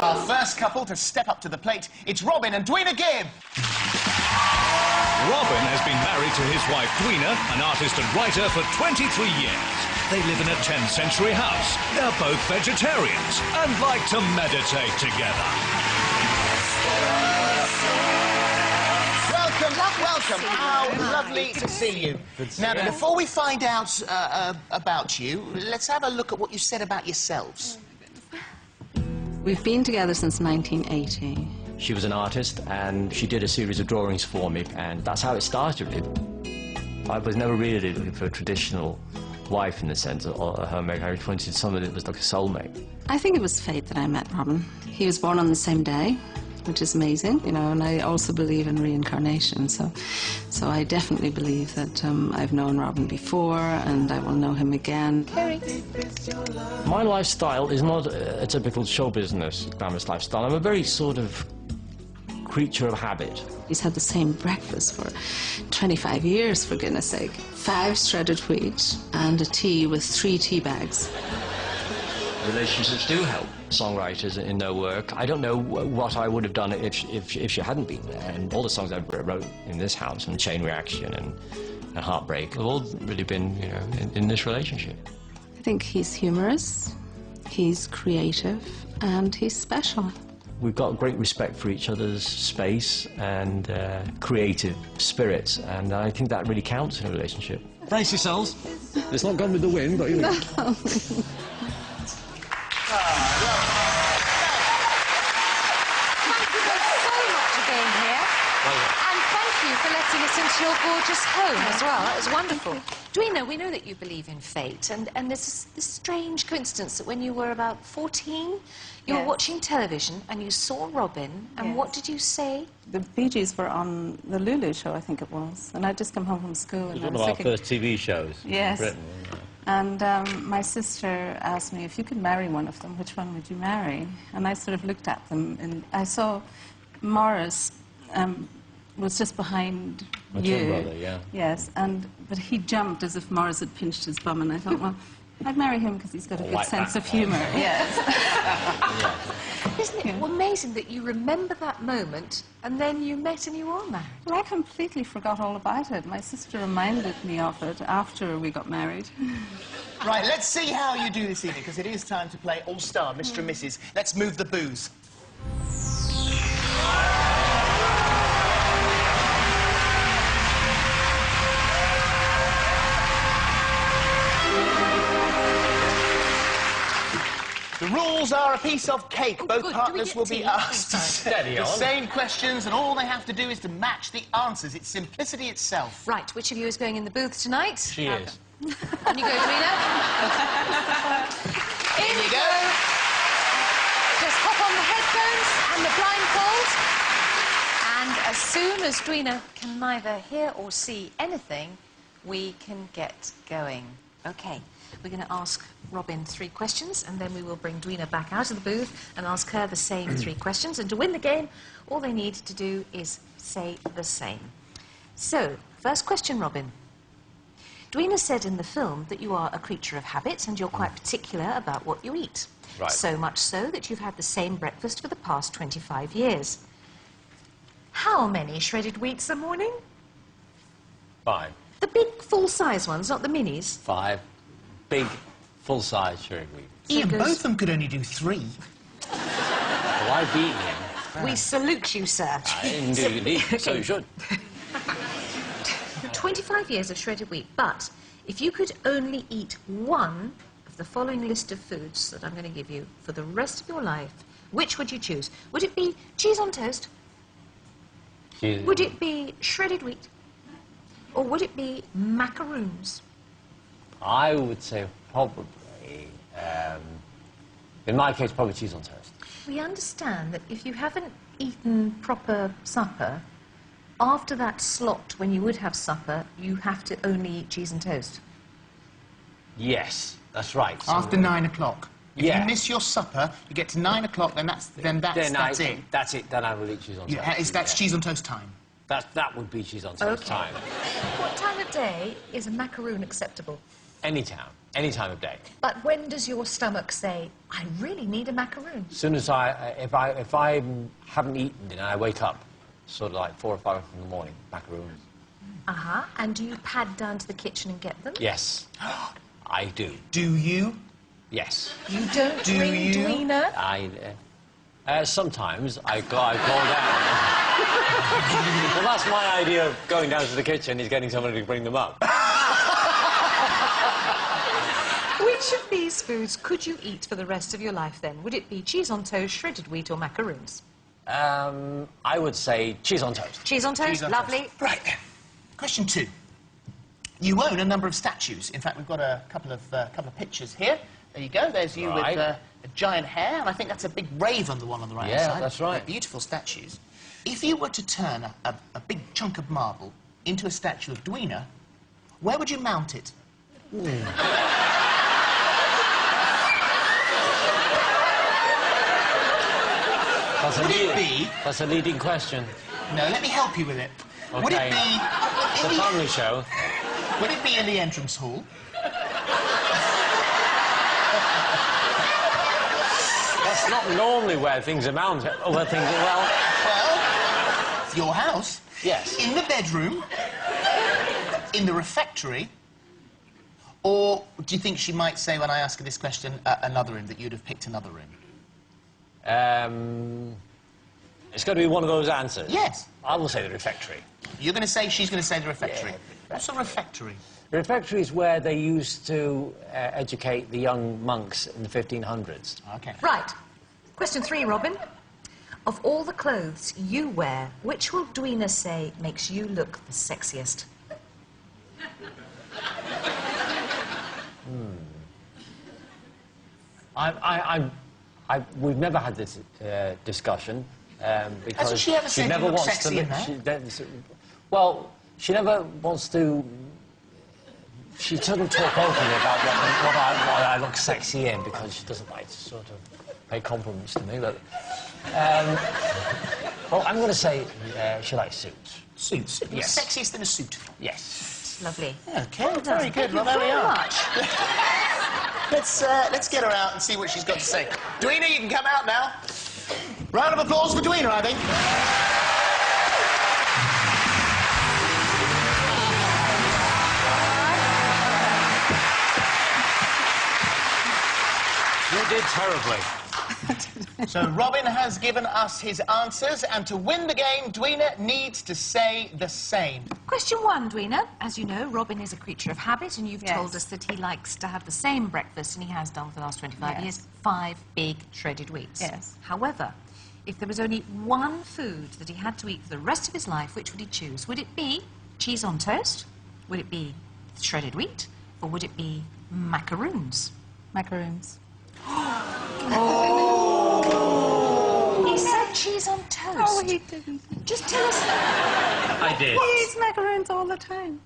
Our first couple to step up to the plate, it's Robin and Dwina Gibb. Robin has been married to his wife Dwina, an artist and writer, for 23 years. They live in a 10th century house. They're both vegetarians and like to meditate together. Welcome. How lovely to see you. Now, before we find out about you, let's have a look at what you said about yourselves. We've been together since 1980. She was an artist and she did a series of drawings for me, and that's how it started. I was never really looking for a traditional wife in the sense of a homemaker. I wanted someone that was like a soulmate. I think it was fate that I met Robin. He was born on the same day, which is amazing, you know, and I also believe in reincarnation, so I definitely believe that I've known Robin before and I will know him again. My lifestyle is not a typical show business glamorous lifestyle. I'm a very sort of creature of habit. He's had the same breakfast for 25 years, for goodness sake. 5 shredded wheat and a tea with 3 tea bags. Relationships do help songwriters in their work. I don't know what I would have done if she hadn't been there. And all the songs I wrote in this house, and Chain Reaction and Heartbreak, have all really been, you know, in this relationship. I think he's humorous, he's creative, and he's special. We've got great respect for each other's space and creative spirits, and I think that really counts in a relationship. Brace yourselves. It's not gone with the wind, but you know. Thank you both so much for being here. And thank you for letting us into your gorgeous home as well. That was wonderful. Dwina, we know that you believe in fate, and there's this strange coincidence that when you were about 14, you were watching television and you saw Robin, and what did you say? The BeeGees were on the Lulu show, I think it was, and I'd just come home from school. It was one of our first TV shows in Britain. And my sister asked me if you could marry one of them, which one would you marry? And I sort of looked at them, and I saw Morris was just behind My you. twin brother, yeah. Yes, but he jumped as if Morris had pinched his bum, and I thought, well, I'd marry him because he's got a good sense of humour. Yes. Isn't it amazing that you remember that moment and then you met and you are married? Well, I completely forgot all about it. My sister reminded me of it after we got married. Right, let's see how you do this evening, because it is time to play All-Star, Mr. and Mrs. Let's move the booze. The rules are a piece of cake. Both partners will be asked the same questions, and all they have to do is to match the answers. It's simplicity itself. Right, which of you is going in the booth tonight? She is. On you go, Dwina. In you go. Just hop on the headphones and the blindfold. And as soon as Dwina can neither hear or see anything, we can get going. OK. We're going to ask Robin 3 questions, and then we will bring Dwina back out of the booth and ask her the same 3 questions. And to win the game, all they need to do is say the same. So, first question, Robin. Dwina said in the film that you are a creature of habits and you're quite particular about what you eat. Right. So much so that you've had the same breakfast for the past 25 years. How many shredded wheats a morning? 5. The big full-size ones, not the minis? 5. Big, full-size shredded wheat. Yeah, both of them could only do 3. Well, I've eaten him. We salute you, sir. Indeed, so you should. 25 years of shredded wheat, but if you could only eat one of the following list of foods that I'm going to give you for the rest of your life, which would you choose? Would it be cheese on toast? Would it be shredded wheat? Or would it be macaroons? I would say probably, in my case, probably cheese on toast. We understand that if you haven't eaten proper supper, after that slot when you would have supper, you have to only eat cheese and toast. Yes, that's right. So After 9 o'clock. If you miss your supper, you get to 9 o'clock, then that's it. That's it, then I will eat cheese on toast. That's cheese on toast time. That would be cheese on toast time. What time of day is a macaroon acceptable? Any time. Any time of day. But when does your stomach say, I really need a macaroon? As soon as if I haven't eaten dinner, I wake up, sort of like 4 or 5 in the morning, macaroons. Uh-huh. And do you pad down to the kitchen and get them? Yes, I do. Do you? Yes. You don't bring Dwina? Sometimes I call down. Well, that's my idea of going down to the kitchen, is getting somebody to bring them up. Which of these foods could you eat for the rest of your life, then? Would it be cheese on toast, shredded wheat, or macaroons? I would say cheese on toast. Cheese on toast, Cheese on lovely. toast. Right. Question 2. You own a number of statues. In fact, we've got a couple of pictures here. There you go. There's you with a giant hair, and I think that's a big raven, the one on the right side. Yeah, that's right. They're beautiful statues. If you were to turn a big chunk of marble into a statue of Dwina, where would you mount it? That's a leading question. No, let me help you with it. Okay. Would it be... It's a family show. Would it be in the entrance hall? That's not normally where things are mounted. Well, Your house? Yes. In the bedroom? In the refectory? Or do you think she might say, when I ask her this question, another room, that you'd have picked another room? It's got to be one of those answers. Yes. I will say the refectory. You're going to say, she's going to say the refectory. Yeah. What's a refectory? The refectory is where they used to educate the young monks in the 1500s. OK. Right. Question 3, Robin. Of all the clothes you wear, which will Dwina say makes you look the sexiest? We've never had this discussion because Hasn't she ever said never you look wants sexy to. in that? Well, she never wants to. She doesn't talk openly about what I look sexy in, because she doesn't like to sort of pay compliments to me. But well, I'm going to say she likes suits. Suits? Yes. Sexiest in a suit? Yes. Lovely. OK, Well done. very good. Thank Well, you there we very are. much. Let's get her out and see what she's got to say. Dwina, you can come out now. Round of applause for Dwina, I think. You did terribly. So Robin has given us his answers, and to win the game, Dwina needs to say the same. Question 1, Dwina. As you know, Robin is a creature of habit, and you've told us that he likes to have the same breakfast, and he has done for the last 25 years, 5 big shredded wheats. Yes. However, if there was only one food that he had to eat for the rest of his life, which would he choose? Would it be cheese on toast? Would it be shredded wheat? Or would it be macaroons? Macaroons. He said cheese on toast. Oh, he didn't. Just tell us. I did. He eats macaroons all the time.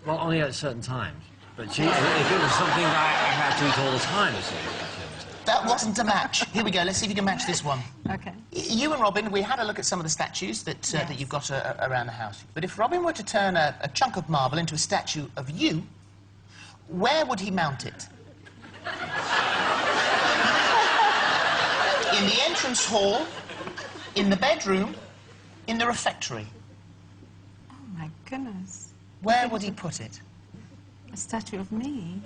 Well, only at certain times. But if it was something that I had to eat all the time, That wasn't a match. Here we go. Let's see if you can match this one. OK. You and Robin, we had a look at some of the statues that you've got around the house. But if Robin were to turn a chunk of marble into a statue of you, where would he mount it? In the entrance hall, in the bedroom, in the refectory. Oh, my goodness. Where would he put it? A statue of me?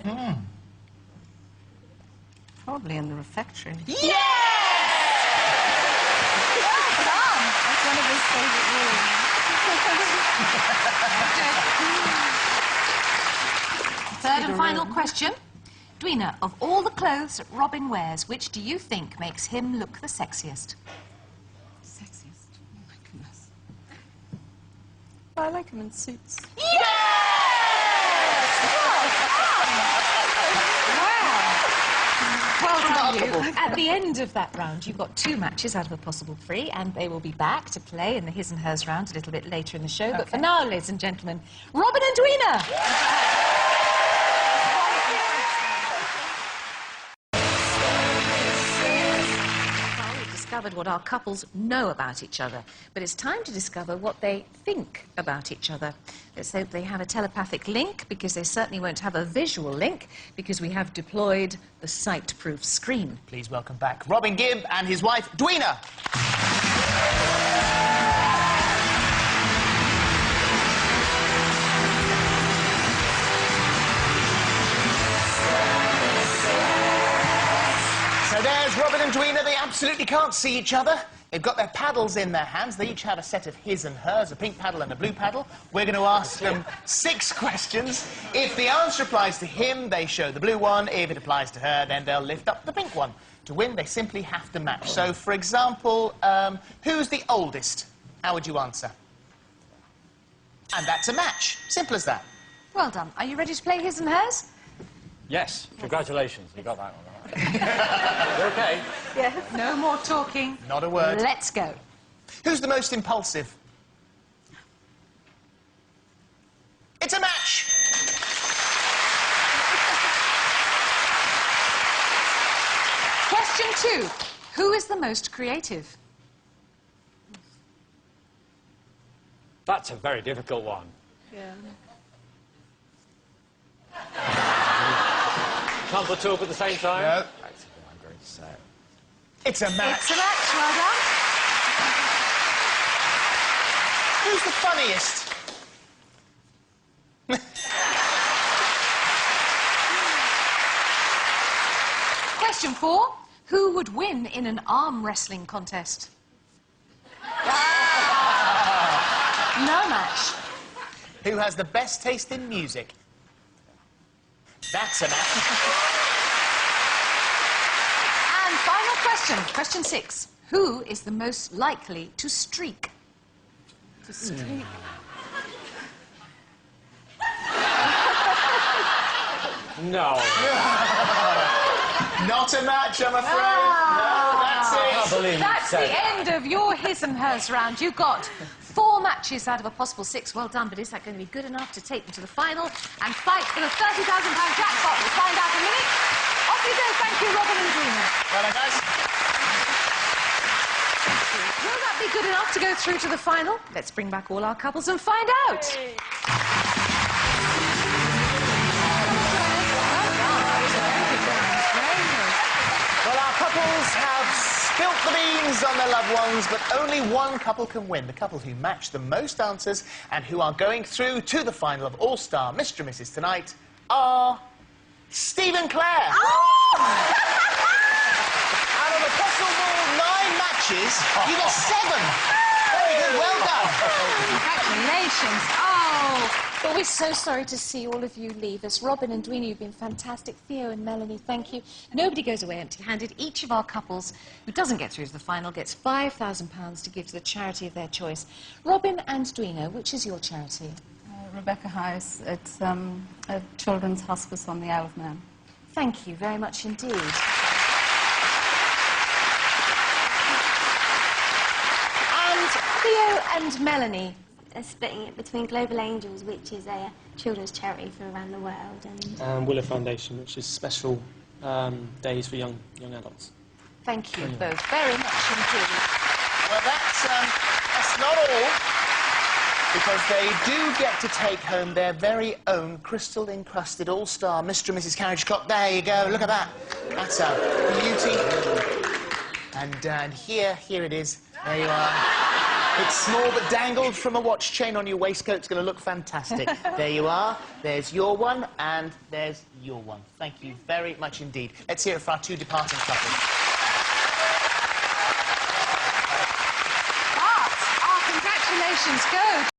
Probably in the refectory. Yes! That's one of his favourite rooms. Third and final question. Dwina, of all the clothes that Robin wears, which do you think makes him look the sexiest? Sexiest? Oh, my goodness. Well, I like him in suits. Yes! Well done, you. At the end of that round, you've got 2 matches out of a possible 3, and they will be back to play in the his and hers round a little bit later in the show. But for now, ladies and gentlemen, Robin and Dwina! discovered what our couples know about each other, but it's time to discover what they think about each other. Let's hope they have a telepathic link, because they certainly won't have a visual link, because we have deployed the sight-proof screen. Please welcome back Robin Gibb and his wife, Dwina. So there's Robin and Dwina. They absolutely can't see each other. They've got their paddles in their hands. They each have a set of his and hers, a pink paddle and a blue paddle. We're going to ask them 6 questions. If the answer applies to him, they show the blue one. If it applies to her, then they'll lift up the pink one. To win, they simply have to match. So, for example, who's the oldest? How would you answer? And that's a match. Simple as that. Well done. Are you ready to play his and hers? Yes, congratulations, you got that one right. You okay? Yeah. No more talking. Not a word. Let's go. Who's the most impulsive? It's a match! Question 2. Who is the most creative? That's a very difficult one. Yeah. Can't put 2 up at the same time? No. That's what I'm going to say. It's a match. It's a match, well done. Who's the funniest? Question 4. Who would win in an arm wrestling contest? No match. Who has the best taste in music? That's a match. And final question, question 6. Who is the most likely to streak? To streak. No. Not a match, I'm afraid. No, that's I can't it. believe you That's said the that. end of your his and hers round. You got 4 matches out of a possible 6. Well done, but is that going to be good enough to take them to the final and fight for the £30,000 jackpot? We'll find out in a minute. Off you go. Thank you, Robin and Dwina. Well done, guys. Will that be good enough to go through to the final? Let's bring back all our couples and find out. Well, our couples have spilt the beans on their loved ones, but only one couple can win. The couple who match the most answers and who are going through to the final of All-Star Mr. and Mrs. tonight are Steve and Clare. Oh! Out of a possible 9 matches, you got 7. Very good, well done. Congratulations. Oh! But we're so sorry to see all of you leave us. Robin and Dwina, you've been fantastic. Theo and Melanie, thank you. Nobody goes away empty-handed. Each of our couples who doesn't get through to the final gets £5,000 to give to the charity of their choice. Robin and Dwina, which is your charity? Rebecca House. It's a children's hospice on the Isle of Man. Thank you very much indeed. And Theo and Melanie. Splitting it between Global Angels, which is a children's charity for around the world, and Willow Foundation, which is special days for young adults. Thank you both very much indeed. Well, that's not all, because they do get to take home their very own crystal-encrusted all-star Mr. and Mrs. Carriage clock. There you go, look at that. That's a beauty. And here it is. There you are. It's small but dangled from a watch chain on your waistcoat. It's going to look fantastic. There you are. There's your one, and there's your one. Thank you very much indeed. Let's hear it for our 2 departing couples. But our congratulations go